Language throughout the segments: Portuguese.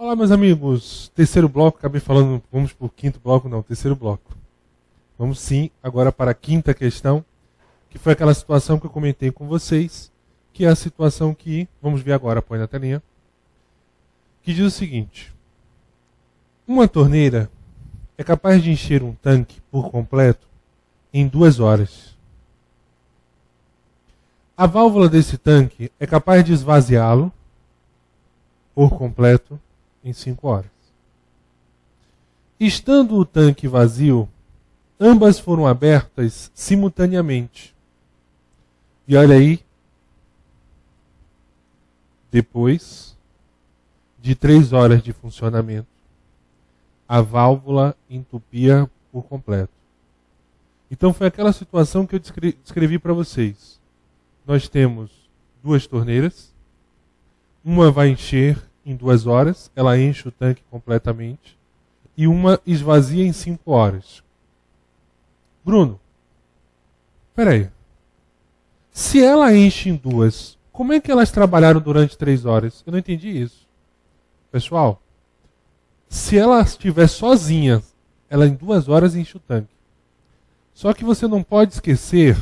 Olá, meus amigos. Terceiro bloco, acabei falando, vamos para o quinto bloco, não, terceiro bloco. Vamos sim, agora para a quinta questão, que foi aquela situação que eu comentei com vocês, que é a situação que, vamos ver agora, põe na telinha, que diz o seguinte: uma torneira é capaz de encher um tanque por completo em 2 horas. A válvula desse tanque é capaz de esvaziá-lo por completo em 5 horas. Estando o tanque vazio, ambas foram abertas simultaneamente. E olha aí, depois de 3 horas de funcionamento, a válvula entupia por completo. Então foi aquela situação que eu descrevi para vocês. Nós temos 2 torneiras, uma vai encher em 2 horas, ela enche o tanque completamente, e uma esvazia em 5 horas. Bruno, peraí. Se ela enche em 2, como é que elas trabalharam durante 3 horas? Eu não entendi isso. Pessoal, se ela estiver sozinha, ela em 2 horas enche o tanque. Só que você não pode esquecer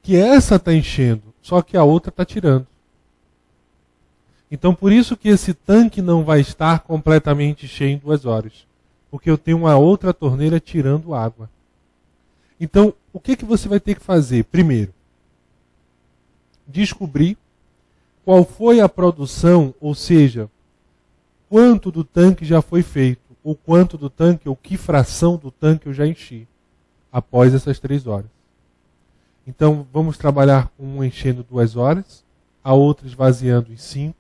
que essa está enchendo, só que a outra está tirando. Então por isso que esse tanque não vai estar completamente cheio em 2 horas. Porque eu tenho uma outra torneira tirando água. Então, o que você vai ter que fazer? Primeiro, descobrir qual foi a produção, ou seja, quanto do tanque já foi feito, ou quanto do tanque, ou que fração do tanque eu já enchi, após essas 3 horas. Então, vamos trabalhar com uma enchendo 2 horas, a outra esvaziando em 5,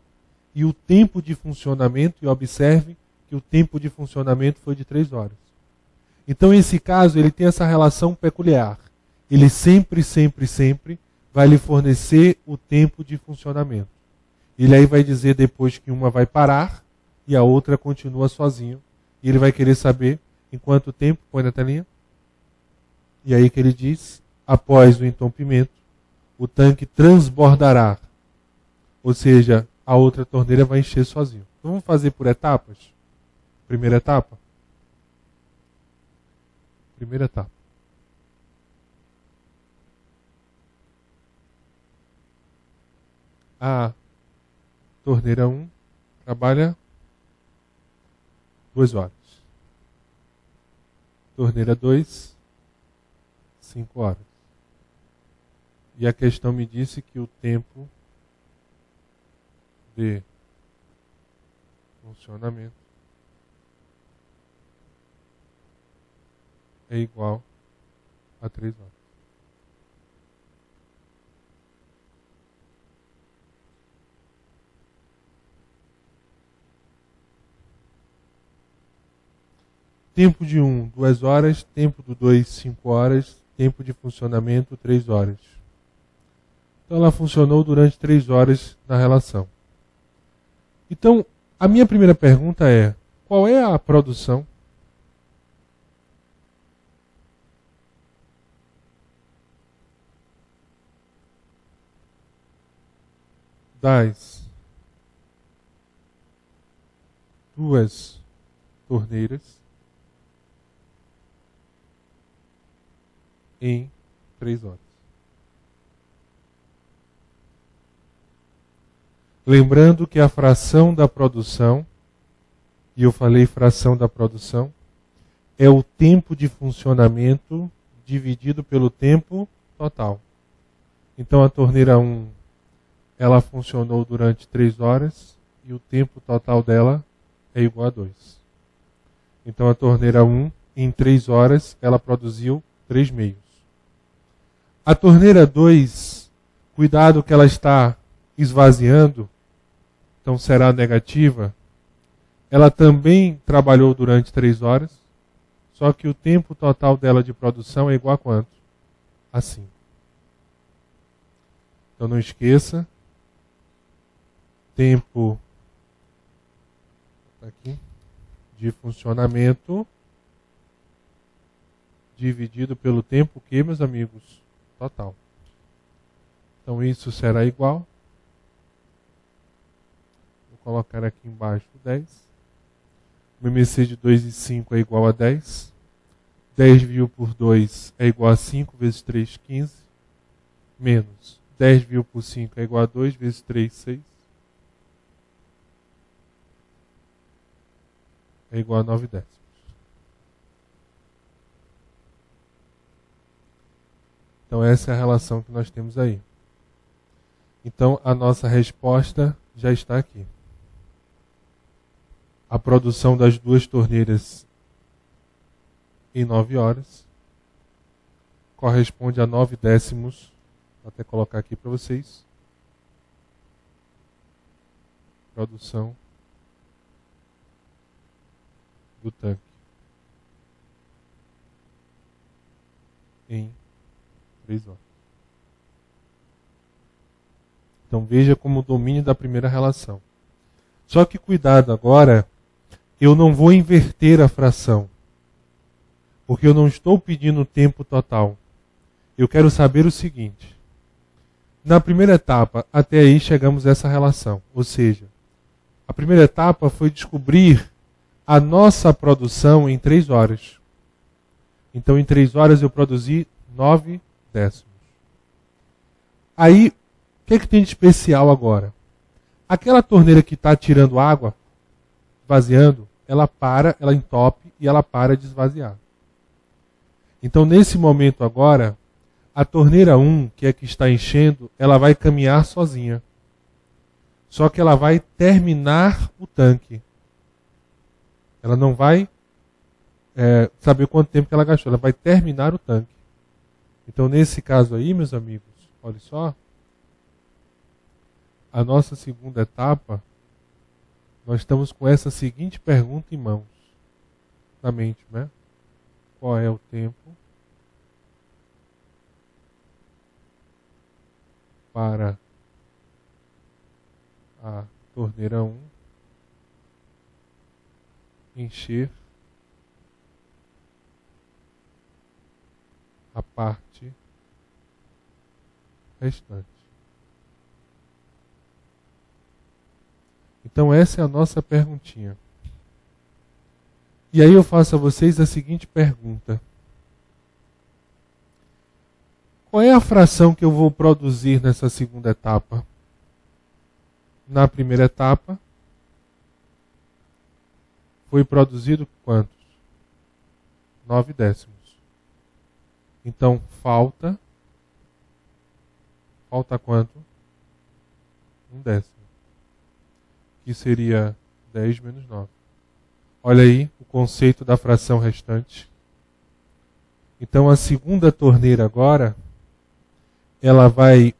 e o tempo de funcionamento, e observe que o tempo de funcionamento foi de 3 horas. Então, nesse caso, ele tem essa relação peculiar. Ele sempre vai lhe fornecer o tempo de funcionamento. Ele aí vai dizer depois que uma vai parar e a outra continua sozinho. E ele vai querer saber em quanto tempo, põe na telinha. E aí que ele diz, após o entupimento, o tanque transbordará. Ou seja, a outra torneira vai encher sozinho. Então vamos fazer por etapas? Primeira etapa. Primeira etapa. A torneira 1 trabalha 2 horas. Torneira 2, 5 horas. E a questão me disse que o tempo de funcionamento é igual a 3 horas. Tempo de 1, 2 horas. Tempo do 2, 5 horas. Tempo de funcionamento, 3 horas. Então ela funcionou durante 3 horas na relação. Então, a minha primeira pergunta é, qual é a produção? Das 2 torneiras em 3 horas. Lembrando que a fração da produção, e eu falei fração da produção, é o tempo de funcionamento dividido pelo tempo total. Então a torneira 1, ela funcionou durante 3 horas e o tempo total dela é igual a 2. Então a torneira 1, em 3 horas, ela produziu 3 meios. A torneira 2, cuidado que ela está esvaziando, então será negativa. Ela também trabalhou durante 3 horas, só que o tempo total dela de produção é igual a quanto? A 5. Então não esqueça, tempo aqui, de funcionamento dividido pelo tempo que, meus amigos? Total. Então isso será igual. Vou colocar aqui embaixo 10. O MMC de 2,5 é igual a 10. 10 dividido por 2 é igual a 5 vezes 3, 15. Menos 10 dividido por 5 é igual a 2 vezes 3, 6. É igual a 9 décimos. Então essa é a relação que nós temos aí. Então a nossa resposta já está aqui. A produção das duas torneiras em 9 horas corresponde a 9 décimos. Vou até colocar aqui para vocês. Produção do tanque em 3 horas. Então veja como o domínio da primeira relação. Só que cuidado agora, eu não vou inverter a fração. Porque eu não estou pedindo o tempo total. Eu quero saber o seguinte. Na primeira etapa, até aí chegamos a essa relação. Ou seja, a primeira etapa foi descobrir a nossa produção em 3 horas. Então em 3 horas eu produzi 9 décimos. Aí, o que tem de especial agora? Aquela torneira que está tirando água, esvaziando, ela para, ela entope e ela para de esvaziar. Então nesse momento agora, a torneira 1, que é a que está enchendo, ela vai caminhar sozinha. Só que ela vai terminar o tanque. Ela não vai saber quanto tempo que ela gastou, ela vai terminar o tanque. Então nesse caso aí, meus amigos, olha só, a nossa segunda etapa, nós estamos com essa seguinte pergunta em mãos, na mente, né? Qual é o tempo para a torneira 1 encher a parte restante? Então essa é a nossa perguntinha. E aí eu faço a vocês a seguinte pergunta. Qual é a fração que eu vou produzir nessa segunda etapa? Na primeira etapa, foi produzido quantos? 9 décimos. Então falta quanto? 1 décimo. Que seria 10 menos 9. Olha aí o conceito da fração restante. Então a segunda torneira agora, ela vai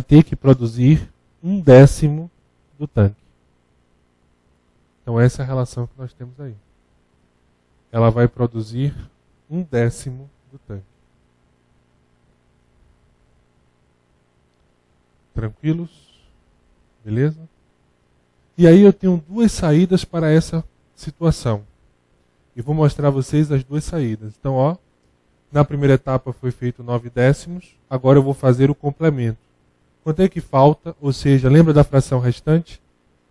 ter que produzir 1 décimo do tanque. Então essa é a relação que nós temos aí. Ela vai produzir 1 décimo do tanque. Tranquilos? Beleza? E aí eu tenho 2 saídas para essa situação. E vou mostrar a vocês as 2 saídas. Então, ó, na primeira etapa foi feito 9 décimos, agora eu vou fazer o complemento. Quanto é que falta? Ou seja, lembra da fração restante?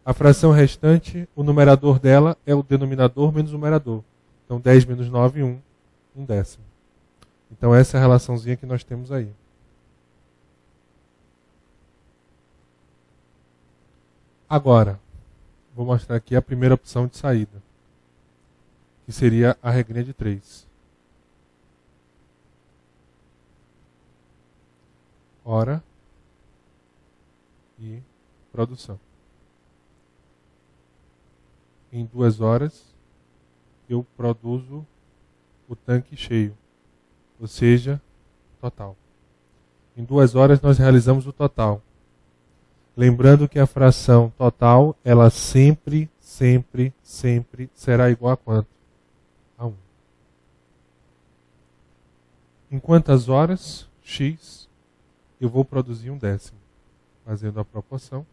A fração restante, o numerador dela é o denominador menos o numerador. Então 10 menos 9, 1. 1 décimo. Então essa é a relaçãozinha que nós temos aí. Agora, vou mostrar aqui a primeira opção de saída, que seria a regrinha de 3. Hora e produção. Em 2 horas, eu produzo o tanque cheio, ou seja, total. Em 2 horas, nós realizamos o total. Lembrando que a fração total, ela sempre será igual a quanto? A 1. Em quantas horas? X, eu vou produzir 1 décimo. Fazendo a proporção,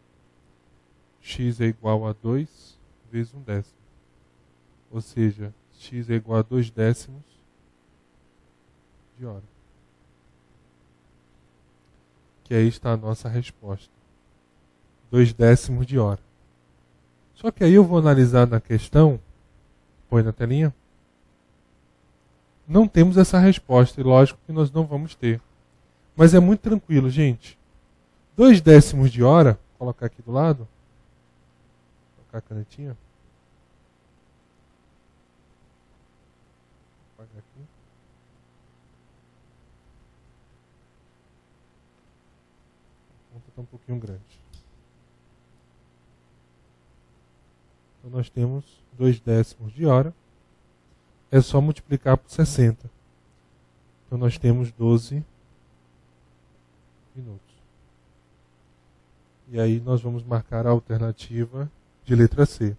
x é igual a 2 vezes 1 décimo. Ou seja, x é igual a 2 décimos de hora. Que aí está a nossa resposta. 2/10 de hora. Só que aí eu vou analisar na questão, põe na telinha, não temos essa resposta, e lógico que nós não vamos ter. Mas é muito tranquilo, gente. 2/10 de hora, vou colocar aqui do lado, vou colocar a canetinha. Vou apagar aqui. A ponta está um pouquinho grande. Então nós temos 2/10 de hora. É só multiplicar por 60. Então nós temos 12 minutos. E aí nós vamos marcar a alternativa de letra C.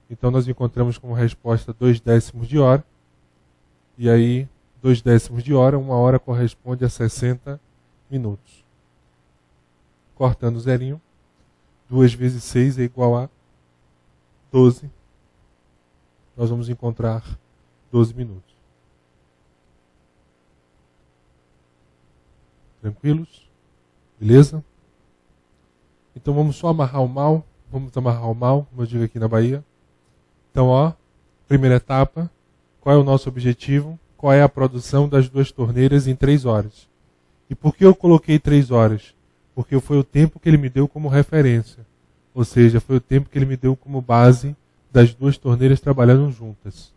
Então nós encontramos como resposta 2/10 de hora. E aí 2/10 de hora, 1 hora corresponde a 60 minutos. Cortando o zerinho, 2 vezes 6 é igual a 12. Nós vamos encontrar 12 minutos. Tranquilos? Beleza? Então vamos só amarrar o mal. Vamos amarrar o mal, como eu digo aqui na Bahia. Então, ó, primeira etapa. Qual é o nosso objetivo? Qual é a produção das 2 torneiras em 3 horas? E por que eu coloquei 3 horas? Porque foi o tempo que ele me deu como referência. Ou seja, foi o tempo que ele me deu como base das 2 torneiras trabalhando juntas.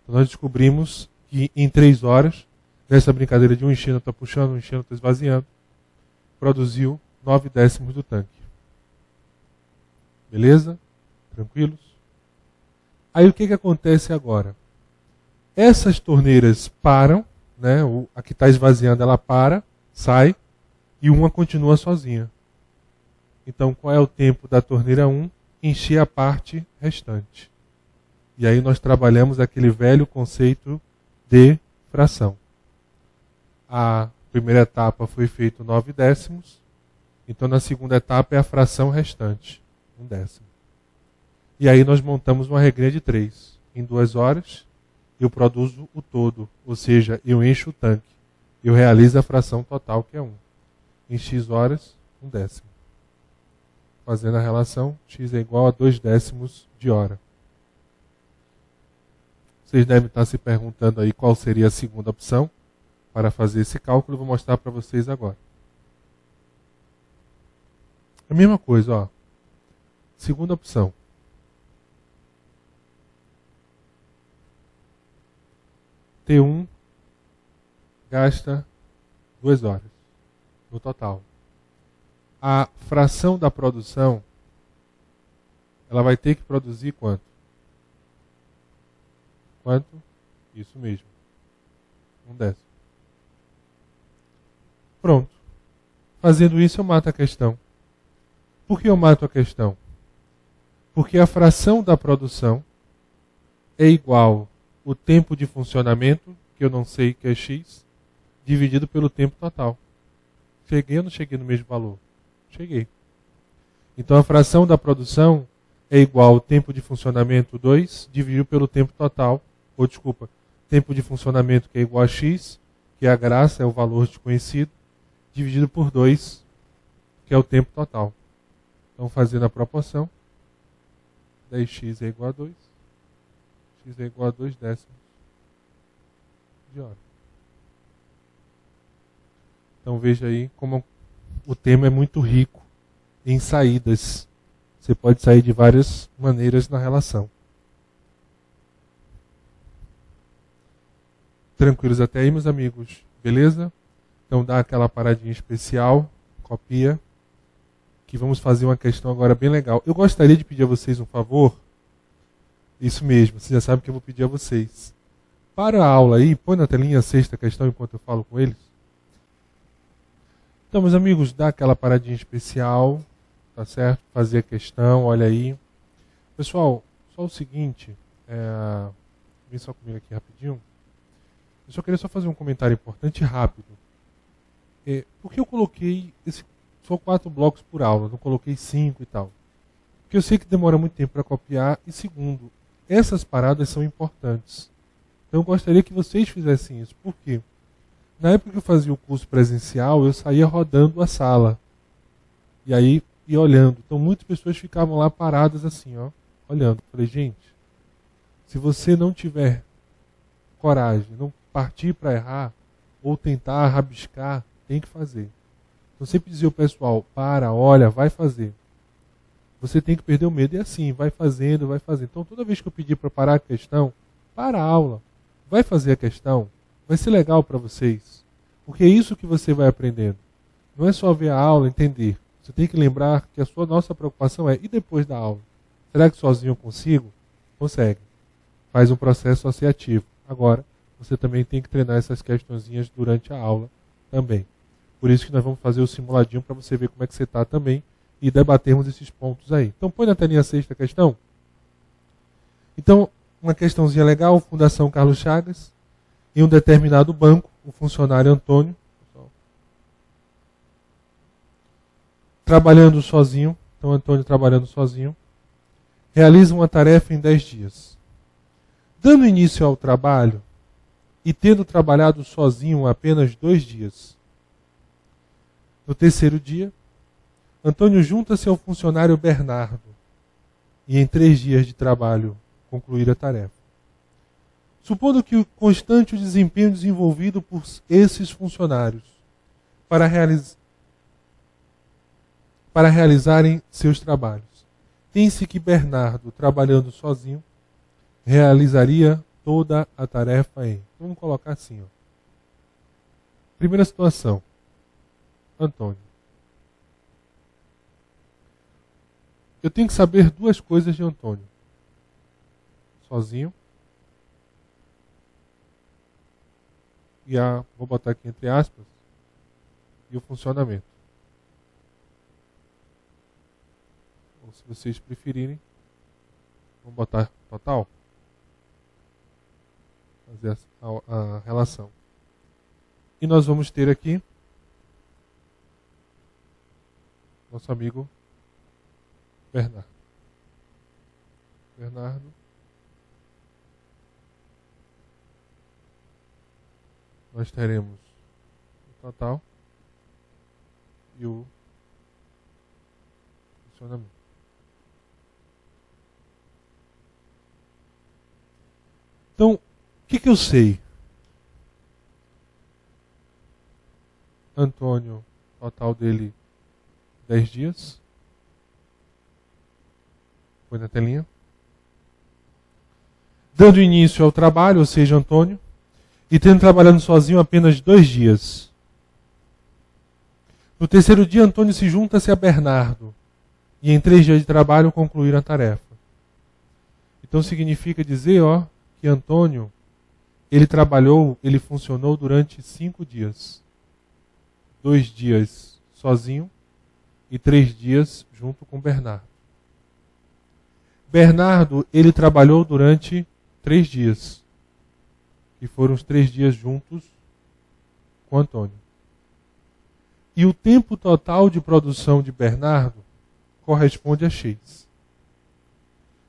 Então nós descobrimos que em 3 horas, nessa brincadeira de um enchendo está puxando, um enchendo está esvaziando, produziu 9/10 do tanque. Beleza? Tranquilos? Aí o que acontece agora? Essas torneiras param, né? A que está esvaziando ela para, sai, e uma continua sozinha. Então qual é o tempo da torneira 1? Encher a parte restante. E aí nós trabalhamos aquele velho conceito de fração. A primeira etapa foi feito 9/10. Então na segunda etapa é a fração restante, 1/10. E aí nós montamos uma regrinha de 3. Em 2 horas eu produzo o todo, ou seja, eu encho o tanque. Eu realizo a fração total, que é 1. Em x horas, 1/10. Fazendo a relação, x é igual a 2/10 de hora. Vocês devem estar se perguntando aí qual seria a segunda opção para fazer esse cálculo. Eu vou mostrar para vocês agora. A mesma coisa, ó. Segunda opção. T1 gasta 2 horas no total. A fração da produção, ela vai ter que produzir quanto? Quanto? Isso mesmo. 1/10. Pronto. Fazendo isso eu mato a questão. Por que eu mato a questão? Porque a fração da produção é igual o tempo de funcionamento, que eu não sei que é x, dividido pelo tempo total. Cheguei ou não cheguei no mesmo valor? Cheguei. Então a fração da produção é igual ao tempo de funcionamento 2 dividido pelo tempo total, ou desculpa, tempo de funcionamento que é igual a x, que é a graça, é o valor desconhecido, dividido por 2, que é o tempo total. Então fazendo a proporção, 10x é igual a 2, x é igual a 2/10 de hora. Então veja aí como o tema é muito rico em saídas. Você pode sair de várias maneiras na relação. Tranquilos até aí, meus amigos? Beleza? Então dá aquela paradinha especial, copia, que vamos fazer uma questão agora bem legal. Eu gostaria de pedir a vocês um favor. Isso mesmo, vocês já sabem que eu vou pedir a vocês. Para a aula aí, põe na telinha a 6ª questão enquanto eu falo com eles. Então, meus amigos, dá aquela paradinha especial, tá certo? Fazer a questão, olha aí. Pessoal, só o seguinte, vem só comigo aqui rapidinho. Eu só queria fazer um comentário importante e rápido. Por que eu coloquei só 4 blocos por aula, não coloquei 5 e tal? Porque eu sei que demora muito tempo para copiar, e segundo, essas paradas são importantes. Então eu gostaria que vocês fizessem isso. Por quê? Na época que eu fazia o curso presencial, eu saía rodando a sala. E aí e olhando. Então muitas pessoas ficavam lá paradas assim, ó, olhando. Falei, gente, se você não tiver coragem, não partir para errar, ou tentar rabiscar, tem que fazer. Eu sempre dizia ao pessoal, para, olha, vai fazer. Você tem que perder o medo. E assim, vai fazendo, vai fazendo. Então toda vez que eu pedir para parar a questão, para a aula, vai fazer a questão, vai ser legal para vocês. Porque é isso que você vai aprendendo. Não é só ver a aula, entender. Você tem que lembrar que a nossa preocupação é, e depois da aula? Será que sozinho eu consigo? Consegue. Faz um processo associativo. Agora, você também tem que treinar essas questõezinhas durante a aula também. Por isso que nós vamos fazer o simuladinho para você ver como é que você está também e debatermos esses pontos aí. Então põe na telinha a sexta questão. Então, uma questãozinha legal, Fundação Carlos Chagas, em um determinado banco, o funcionário Antônio, trabalhando sozinho, então Antônio trabalhando sozinho, realiza uma tarefa em 10 dias. Dando início ao trabalho e tendo trabalhado sozinho apenas 2 dias. No terceiro dia, Antônio junta-se ao funcionário Bernardo e em 3 dias de trabalho concluir a tarefa. Supondo que o constante desempenho desenvolvido por esses funcionários para realizarem seus trabalhos. Tem-se que Bernardo, trabalhando sozinho, realizaria toda a tarefa em... Vamos colocar assim. Ó. Primeira situação. Antônio. Eu tenho que saber 2 coisas de Antônio. Sozinho. E vou botar aqui entre aspas. E o funcionamento. Ou se vocês preferirem, vamos botar total. Fazer a relação. E nós vamos ter aqui nosso amigo Bernardo. Nós teremos o total e o funcionamento. Então, o que eu sei? Antônio, total dele 10 dias. Põe na telinha. Dando início ao trabalho, ou seja, Antônio, e tendo trabalhando sozinho apenas 2 dias. No terceiro dia, Antônio se junta-se a Bernardo, e em 3 dias de trabalho concluíram a tarefa. Então significa dizer, que Antônio, ele funcionou durante 5 dias. 2 dias sozinho e 3 dias junto com Bernardo. Bernardo, ele trabalhou durante 3 dias. E foram os 3 dias juntos com Antônio. E o tempo total de produção de Bernardo corresponde a X.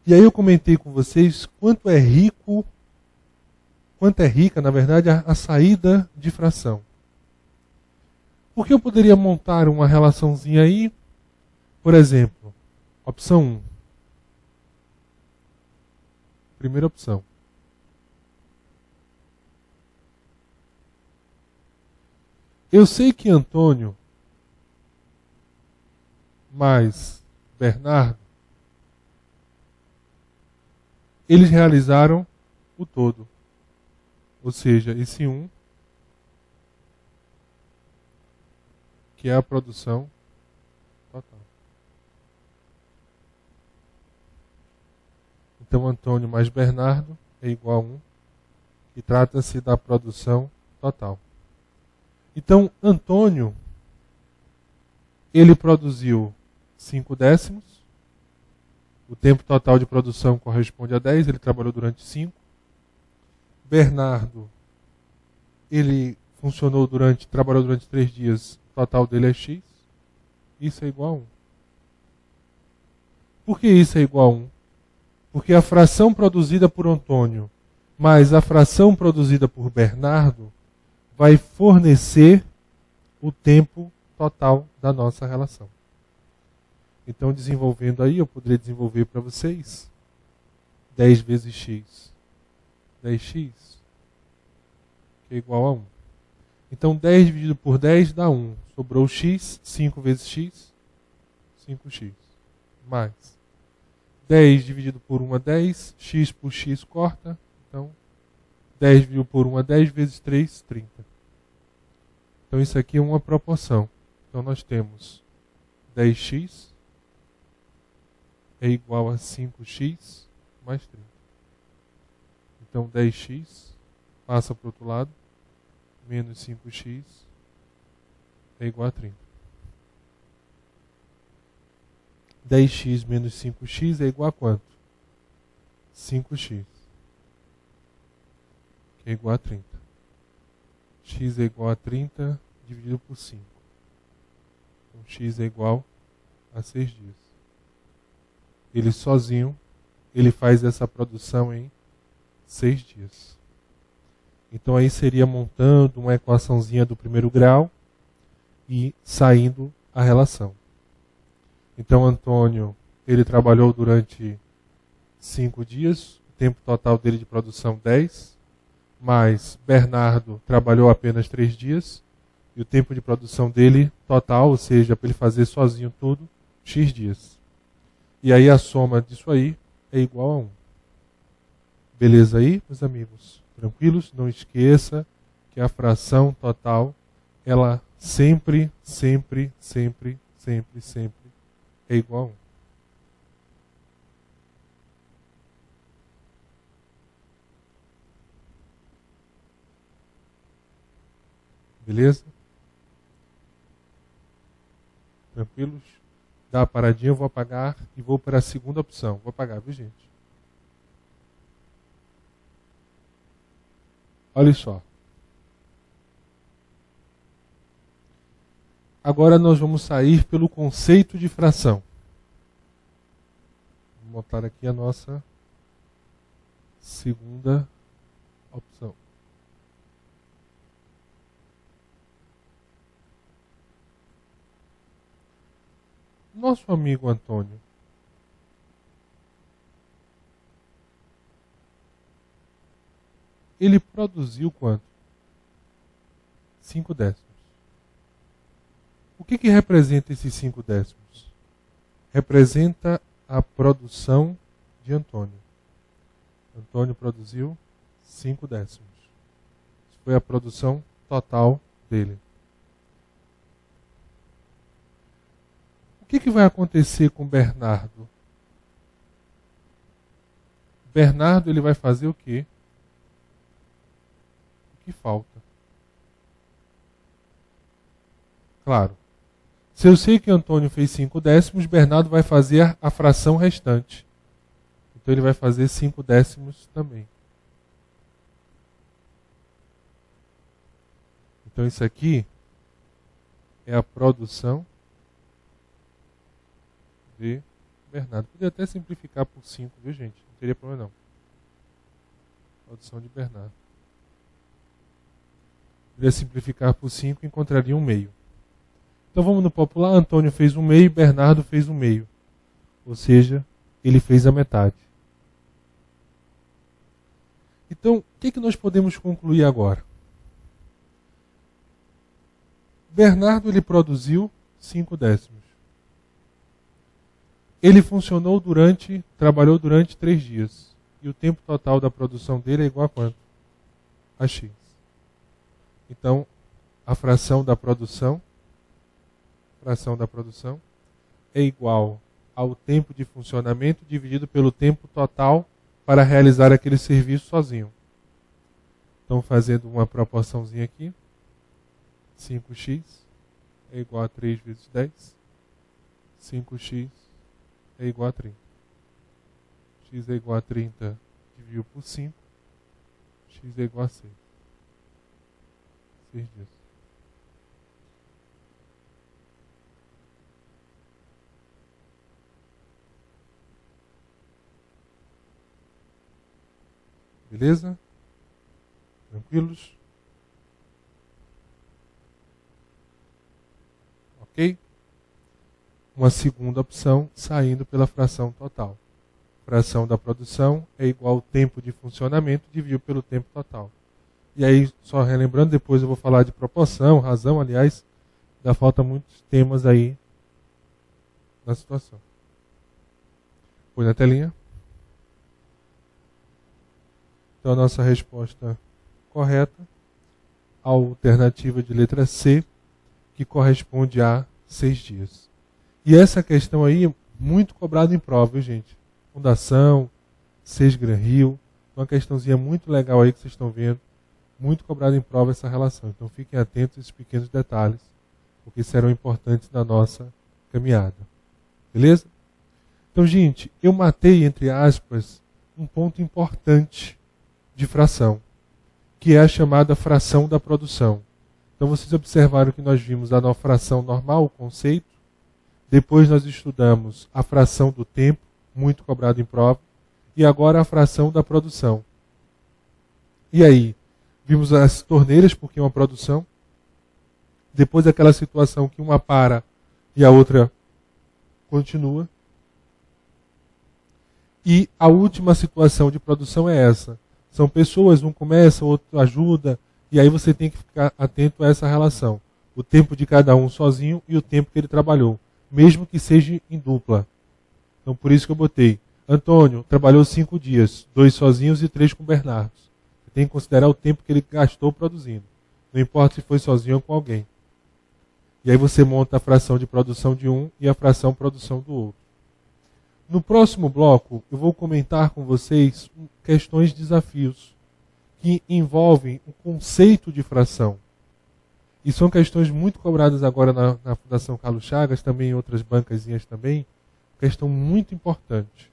E aí eu comentei com vocês quanto é rica, na verdade, a saída de fração. Porque eu poderia montar uma relaçãozinha aí, por exemplo, opção 1. Primeira opção. Eu sei que Antônio mais Bernardo, eles realizaram o todo. Ou seja, esse 1, que é a produção total. Então, Antônio mais Bernardo é igual a 1, e trata-se da produção total. Então, Antônio, ele produziu 5 décimos, o tempo total de produção corresponde a 10, ele trabalhou durante 5. Bernardo, ele trabalhou durante 3 dias, o total dele é X, isso é igual a 1. Por que isso é igual a 1? Porque a fração produzida por Antônio mais a fração produzida por Bernardo vai fornecer o tempo total da nossa relação. Então, desenvolvendo aí, eu poderia desenvolver para vocês 10 vezes x. 10x, que é igual a 1. Então, 10 dividido por 10 dá 1. Sobrou x, 5 vezes x, 5x. Mais 10 dividido por 1 é 10, x por x corta. Então, 10 dividido por 1 é 10 vezes 3, 30. Então, isso aqui é uma proporção. Então, nós temos 10x é igual a 5x mais 30. Então, 10x passa para o outro lado, menos 5x é igual a 30. 10x menos 5x é igual a quanto? 5x, que é igual a 30. X é igual a 30 dividido por 5. Então, x é igual a 6 dias. Ele sozinho, ele faz essa produção em 6 dias. Então aí seria montando uma equaçãozinha do primeiro grau e saindo a relação. Então Antônio, ele trabalhou durante 5 dias, o tempo total dele de produção 10, mas Bernardo trabalhou apenas 3 dias, e o tempo de produção dele total, ou seja, para ele fazer sozinho tudo, x dias. E aí a soma disso aí é igual a 1. Beleza aí, meus amigos? Tranquilos? Não esqueça que a fração total, ela sempre é igual a 1. Beleza? Tranquilos? Dá a paradinha, eu vou apagar e vou para a segunda opção. Vou apagar, viu, gente? Olha só. Agora nós vamos sair pelo conceito de fração. Vou botar aqui a nossa segunda opção. Nosso amigo Antônio, ele produziu quanto? 5 décimos. O que representa esses 5 décimos? Representa a produção de Antônio. Antônio produziu 5 décimos. Isso foi a produção total dele. O que vai acontecer com Bernardo? Bernardo, ele vai fazer o quê? O que falta? Claro. Se eu sei que Antônio fez 5 décimos, Bernardo vai fazer a fração restante. Então ele vai fazer 5 décimos também. Então isso aqui é a produção de Bernardo. Podia até simplificar por 5, viu, gente? Não teria problema não. Produção de Bernardo. Podia simplificar por 5 e encontraria um meio. Então vamos no popular. Antônio fez um meio, Bernardo fez um meio. Ou seja, ele fez a metade. Então, o que nós podemos concluir agora? Bernardo, ele produziu 5 décimos. Ele trabalhou durante 3 dias. E o tempo total da produção dele é igual a quanto? A x. Então, a fração da produção é igual ao tempo de funcionamento dividido pelo tempo total para realizar aquele serviço sozinho. Então, fazendo uma proporçãozinha aqui, 5x é igual a 3 vezes 10, 5x é igual a 30. X é igual a 30 dividido por 5, x é igual a 6. 6 dias. Beleza? Tranquilos? Ok? uma segunda opção saindo pela fração total. Fração da produção é igual ao tempo de funcionamento dividido pelo tempo total. E aí, só relembrando, depois eu vou falar de proporção, razão, aliás, ainda falta muitos temas aí na situação. Põe na telinha. Então a nossa resposta correta, a alternativa de letra C, que corresponde a 6 dias. E essa questão aí, muito cobrada em prova, viu, gente? Fundação, 6 Gran Rio, uma questãozinha muito legal aí que vocês estão vendo, muito cobrada em prova essa relação. Então fiquem atentos a esses pequenos detalhes, porque serão importantes na nossa caminhada. Beleza? Então, gente, eu matei, entre aspas, um ponto importante de fração, que é a chamada fração da produção. Então vocês observaram que nós vimos a fração normal, o conceito, depois nós estudamos a fração do tempo, muito cobrado em prova, e agora a fração da produção. E aí, vimos as torneiras, porque é uma produção, depois aquela situação que uma para e a outra continua, e a última situação de produção é essa. São pessoas, um começa, o outro ajuda, e aí você tem que ficar atento a essa relação. O tempo de cada um sozinho e o tempo que ele trabalhou, mesmo que seja em dupla. Então por isso que eu botei. Antônio trabalhou 5 dias, 2 sozinhos e 3 com Bernardo. Você tem que considerar o tempo que ele gastou produzindo. Não importa se foi sozinho ou com alguém. E aí você monta a fração de produção de um e a fração de produção do outro. No próximo bloco, eu vou comentar com vocês questões desafios que envolvem o conceito de fração. E são questões muito cobradas agora na Fundação Carlos Chagas, também em outras bancazinhas também. Questão muito importante.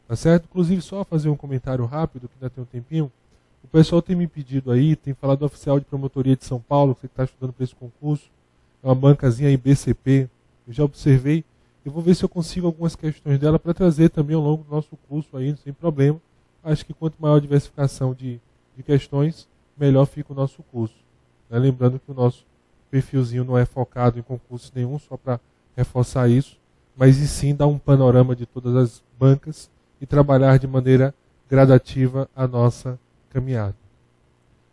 Tá certo? Inclusive, só fazer um comentário rápido, que ainda tem um tempinho. O pessoal tem me pedido aí, tem falado do oficial de promotoria de São Paulo, que está estudando para esse concurso. É uma bancazinha aí, BCP. Eu já observei. Eu vou ver se eu consigo algumas questões dela para trazer também ao longo do nosso curso aí, sem problema. Acho que quanto maior a diversificação de questões, melhor fica o nosso curso. Né? Lembrando que o nosso perfilzinho não é focado em concurso nenhum, só para reforçar isso, mas e sim dar um panorama de todas as bancas e trabalhar de maneira gradativa a nossa caminhada.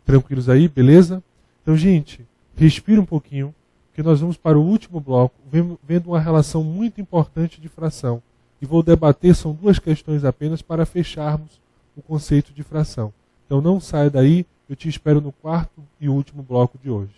Tranquilos aí, beleza? Então, gente, respira um pouquinho, que nós vamos para o último bloco, vendo uma relação muito importante de fração. E vou debater, são 2 questões apenas para fecharmos o conceito de fração. Então não saia daí, eu te espero no 4º e último bloco de hoje.